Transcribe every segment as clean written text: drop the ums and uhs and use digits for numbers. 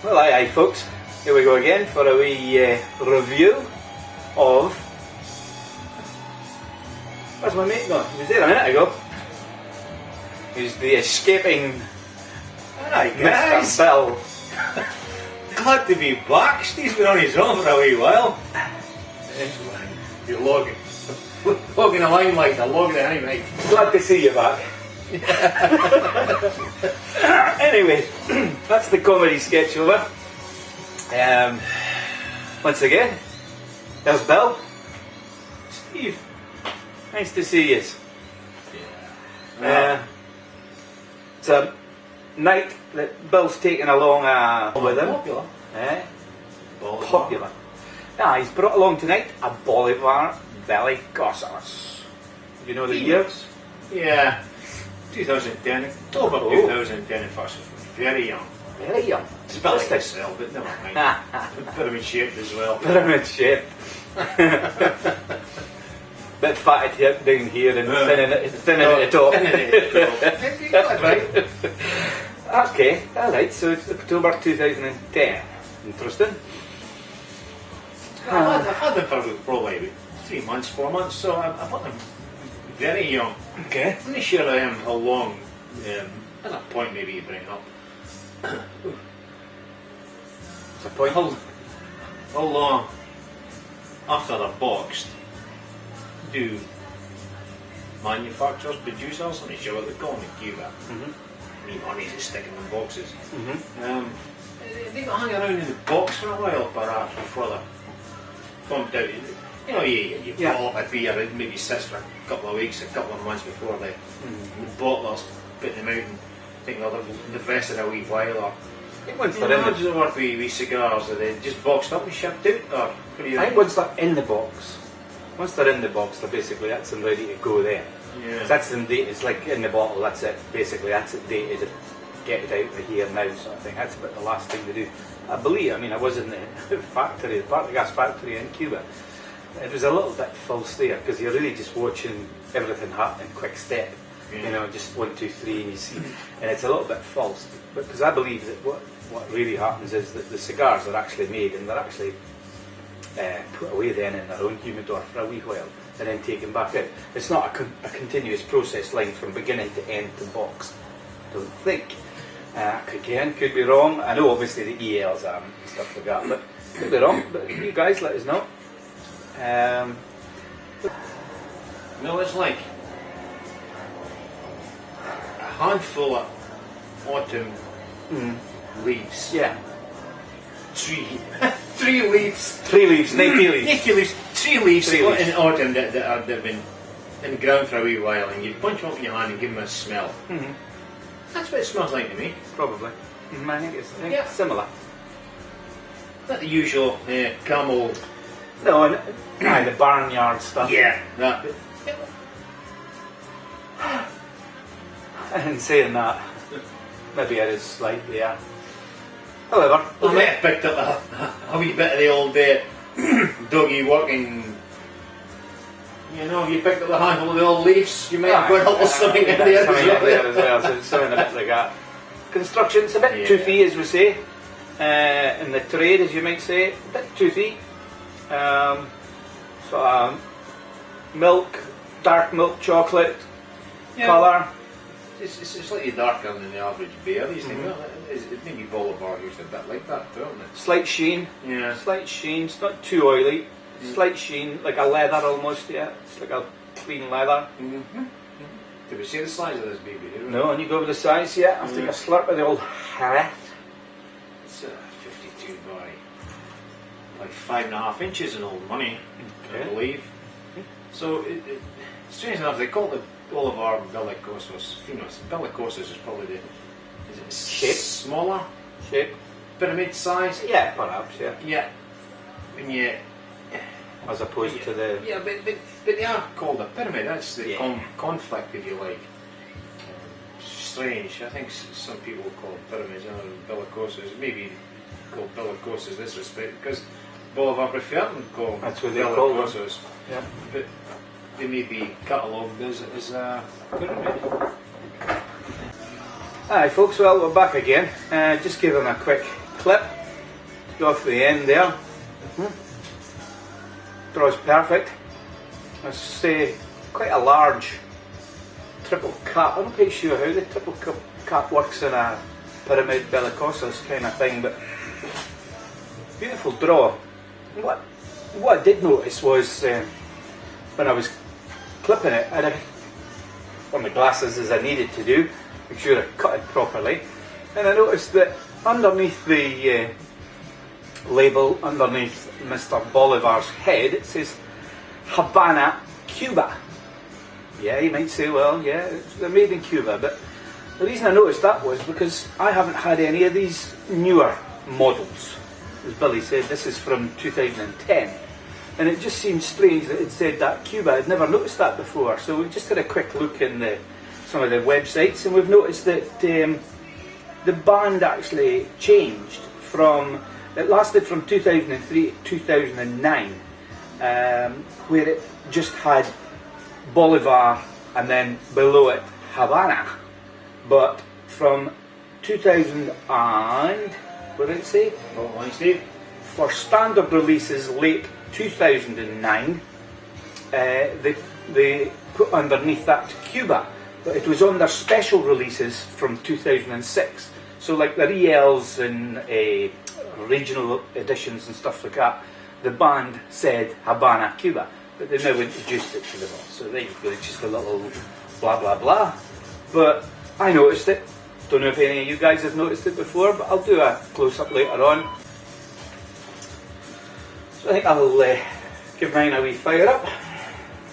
Well, aye folks, here we go again for a wee review of... Where's my mate gone? He was there a minute ago. He's the escaping Hi guys! Mr. Bill. Glad to be back. Steve's been on his own for a wee while. You're logging a limelight, a log the limelight. Glad to see you back. Anyway, that's the comedy sketch over. Once again, there's Bill. Steve, nice to see you. Yeah. It's a night that Bill's taken along with him. Popular. Popular. Yeah, he's brought along tonight a Bolivar Belicosos. You know the years? Yeah. 2010, October 2010 in fact, very young. Very young. It's a bit like myself, but never mind. Pyramid shaped as well. Pyramid shape. Bit fatted down here and thin at the top. That's right. Okay, alright, so it's October 2010. Interesting. I've had them for probably about 3 months, 4 months, so I've had them very young. Okay. I'm not sure I am how long, at a point maybe you bring up. What's the point? How long after they're boxed do manufacturers, producers, I'm not sure what they call them in Cuba, money's just sticking in boxes. They got hang around in the box for a while perhaps before they're pumped out. You know, you bottle up a beer, it maybe sits for a couple of weeks, a couple of months before the bottlers put them out and think they'll have the rest of a wee while. Or Once they're in does it work with cigars? Are they just boxed up and shipped out? Or what do you I think once they're in the box, they're basically, that's them ready to go there. Yeah. So that's them date, it's like in the bottle, that's it. Basically, that's it dated, get it out of here now sort of thing. That's about the last thing to do. I believe, I was in the factory, the part of the gas factory in Cuba. It was a little bit false there because you're really just watching everything happen in quick step. You know, just 1, 2, 3 and you see. And it's a little bit false because I believe that what really happens is that the cigars are actually made and they're actually put away then in their own humidor for a wee while and then taken back out. It's not a continuous process line from beginning to end to box. I don't think. Could be wrong. I know obviously the ELs and stuff like that, but could be wrong. But you guys let us know. No, it's like a handful of autumn leaves. Yeah. 3 leaves. 3 leaves, 90 leaves. 90 leaves. 3 leaves, 3 leaves in autumn that have been in the ground for a wee while, and you punch them up in your hand and give them a smell. That's what it smells like to me. Probably. I think it's similar. Not the usual camel. No, and the barnyard stuff. Yeah, that. And saying that, maybe it is slightly, yeah. However, I might have picked up a wee bit of the old doggy working. You know, you picked up a handful of the old leaves, you might have got a little something in there. Something in there as well, so it's something a bit like that. Construction's a bit toothy, as we say. In the trade, as you might say, a bit toothy. Milk, dark milk chocolate colour. It's slightly darker than the average beer. These things, maybe Bolivar used a bit like that, don't it? Slight sheen. Yeah. Slight sheen. It's not too oily. Slight sheen, like a leather almost. Yeah. It's like a clean leather. Did we see the size of this baby? No, and you go with the size. Yeah. I'll take a slurp of the old Hareth. It's 52 by 5.5 inches in old money, I believe. So, strange enough, they call it the Bolivar Belicosos Finos. Belicosos is probably the shape, smaller shape, pyramid size. Yeah, perhaps. Yeah. Yeah. When you, as opposed to the but they are called a pyramid. That's the conflict, if you like. Strange. I think some people call it pyramids, Belicosos. Maybe call Belicosos this respect because Bolivar prefer them to call Belicosos. Yeah. But they may be catalogued as a pyramid. Hi folks, well we're back again. Just give them a quick clip, go off the end there. Draws perfect. It's quite a large triple cap. I'm not quite sure how the triple cap works in a pyramid Belicosos kind of thing, but beautiful draw. What I did notice was when I was clipping it, I had one of the glasses as I needed to do, make sure I cut it properly, and I noticed that underneath the label, underneath Mr. Bolivar's head, it says Habana, Cuba. Yeah, you might say, well, yeah, they're made in Cuba, but the reason I noticed that was because I haven't had any of these newer models. As Billy said, this is from 2010, and it just seemed strange that it said that Cuba. I'd never noticed that before, so we just had a quick look in some of the websites, and we've noticed that the band actually changed from, it lasted from 2003 to 2009, where it just had Bolivar and then below it Havana, but from 2000 and, what did it say? For standard releases late 2009, they put underneath that Cuba, but it was on their special releases from 2006. So like the ELs and regional editions and stuff like that, the band said Habana, Cuba, but they now introduced it to them all. So there you go, it's just a little blah blah blah. But I noticed it. Don't know if any of you guys have noticed it before, but I'll do a close-up later on. So I think I'll give mine a wee fire up.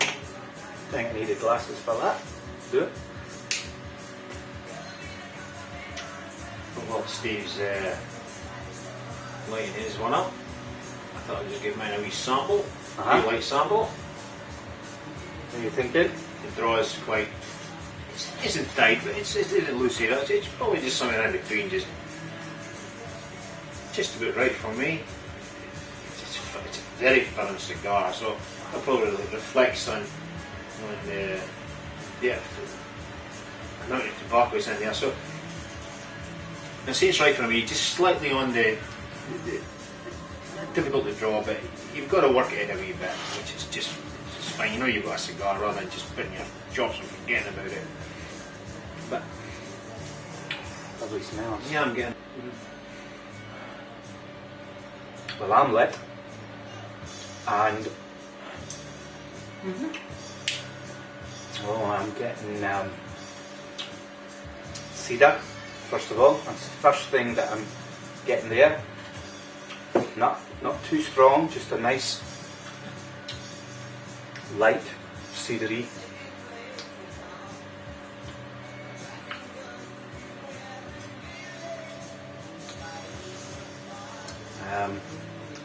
I think I needed glasses for that. Do it. Well, Steve's lighting his one up. I thought I'd just give mine a wee sample, a wee light sample. What are you thinking? The draw is quite, it isn't tight, but it isn't loose either. It's probably just something in between, just about right for me. It's a very firm cigar, so it probably reflects on the amount of tobacco is in there. So I see it's right for me, just slightly on the difficult to draw, but you've got to work it in a wee bit, which is just fine. You know you've got a cigar rather than just putting your chops and forgetting about it. But Lovely smells. yeah, I'm getting. Well, I'm lit, and oh, I'm getting cedar. First of all, that's the first thing that I'm getting there. Not too strong, just a nice light cedary.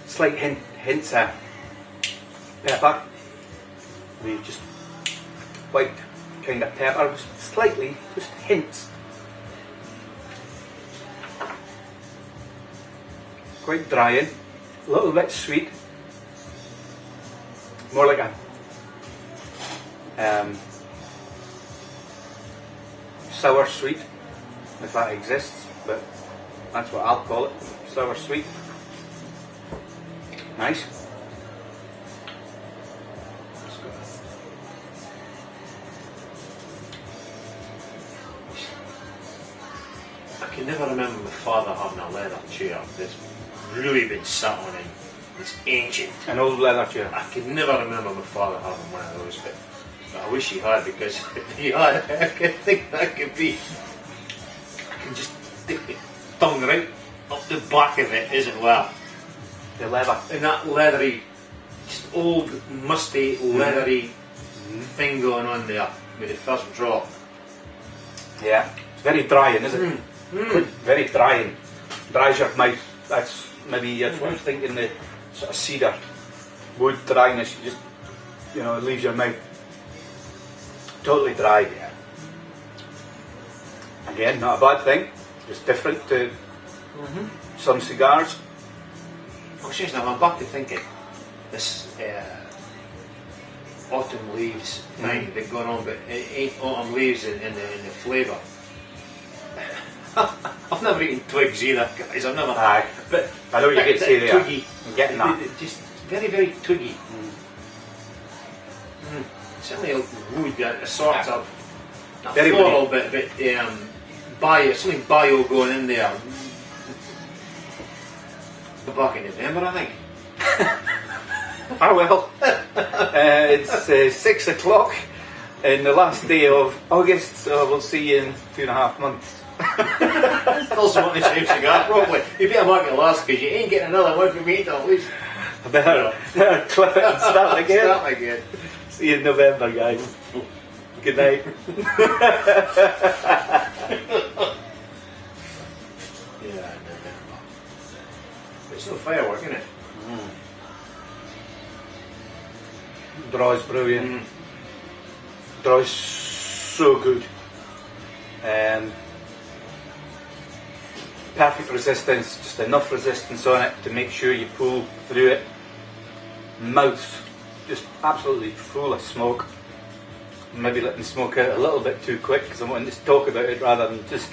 Slight hints of pepper. We just white kind of pepper, slightly, just hints. Quite drying, a little bit sweet, more like a sour sweet, if that exists, but that's what I'll call it, sour sweet. Nice. I can never remember my father having a leather chair that's really been sat on and it's ancient. An old leather chair. I can never remember my father having one of those, but I wish he had, because if he had, I could think that could be. I can just stick my tongue right up the back of it, isn't well? The leather. And that leathery, just old, musty, leathery thing going on there with the first draw. Yeah, it's very drying, isn't it? Very drying. Dries your mouth. That's maybe I was thinking the sort of cedar wood dryness. You just, it leaves your mouth totally dry. Yeah. Again, not a bad thing. Just different to some cigars. Oh, seriously, I'm back to thinking this autumn leaves thing that's going on, but it ain't autumn leaves in the flavour. I've never eaten twigs either, guys. I've never. Aye. But I know what you get to say there. Twiggy. I'm getting that. Just very, very twiggy. Certainly a wood, a sort of Very floral bit, bio, something bio going in there. We're back in November, I think. Ah well, it's 6 o'clock in the last day of August, so we'll see you in 2.5 months. Also want the same cigar, probably. You better mark it last because you ain't getting another one from me till at least. I better clip it and start again. Start again. See you in November, guys. Good night. Yeah, November. It's no firework, isn't it? Draw's brilliant. Draw's so good. Perfect resistance, just enough resistance on it to make sure you pull through it. Mouth just absolutely full of smoke. Maybe letting smoke out a little bit too quick because I wanted to talk about it rather than just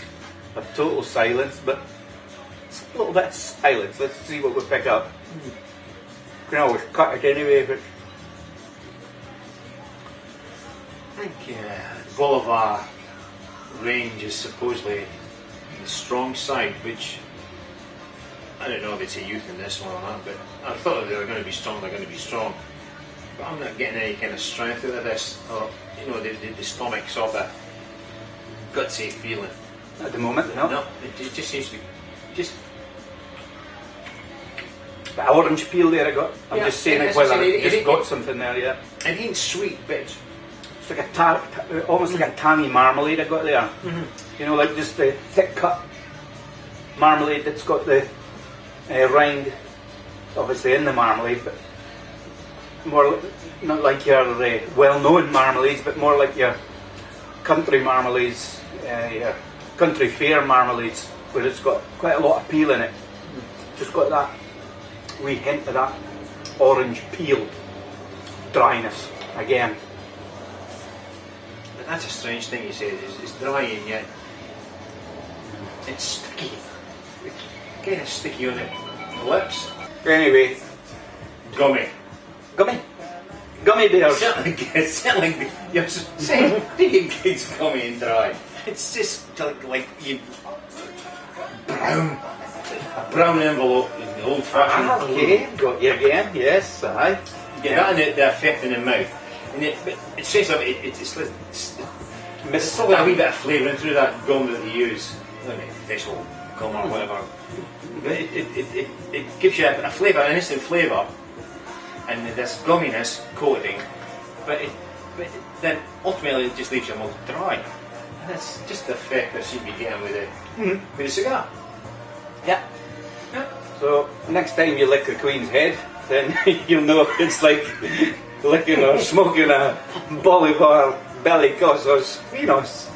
have total silence, but it's a little bit of silence. Let's see what we pick up. You can always cut it anyway if it's... I think Bolivar range is supposedly the strong side, which I don't know if it's a youth in this one or not, but I thought if they were going to be strong, they're going to be strong. But I'm not getting any kind of strength out of this, or you know, the stomach sort of gutsy feeling. At the moment, no. No, it just seems to be just. The orange peel there I got. I'm just saying it whether it just got something there, yeah. It ain't sweet, but it's like almost like a tangy marmalade I got there. You know, like just the thick cut marmalade that's got the rind, obviously in the marmalade, but more not like your well-known marmalades, but more like your country marmalades, your country fair marmalades, where it's got quite a lot of peel in it. Just got that wee hint of that orange peel dryness again. But that's a strange thing you say. It's dry and yet it's sticky. It's kind of sticky on the lips. Anyway, Gummy. Gummy bears. Certainly, you're saying big kids gummy and dry. It's just like you brown envelope in the old fashioned. Okay, got you again. Yes, aye. Get that and the effect in the mouth. And it says something. It's probably a wee bit of flavouring through that gum that they use. I mean, fish oil gum or whatever. But it gives you a flavour, an instant flavour, and this gumminess coating. But then ultimately it just leaves your mouth dry. And that's just the effect that you seem to be getting with a cigar. Yeah. So next time you lick the Queen's head, then you'll know it's like licking or smoking a Bolivar Belicosos Finos.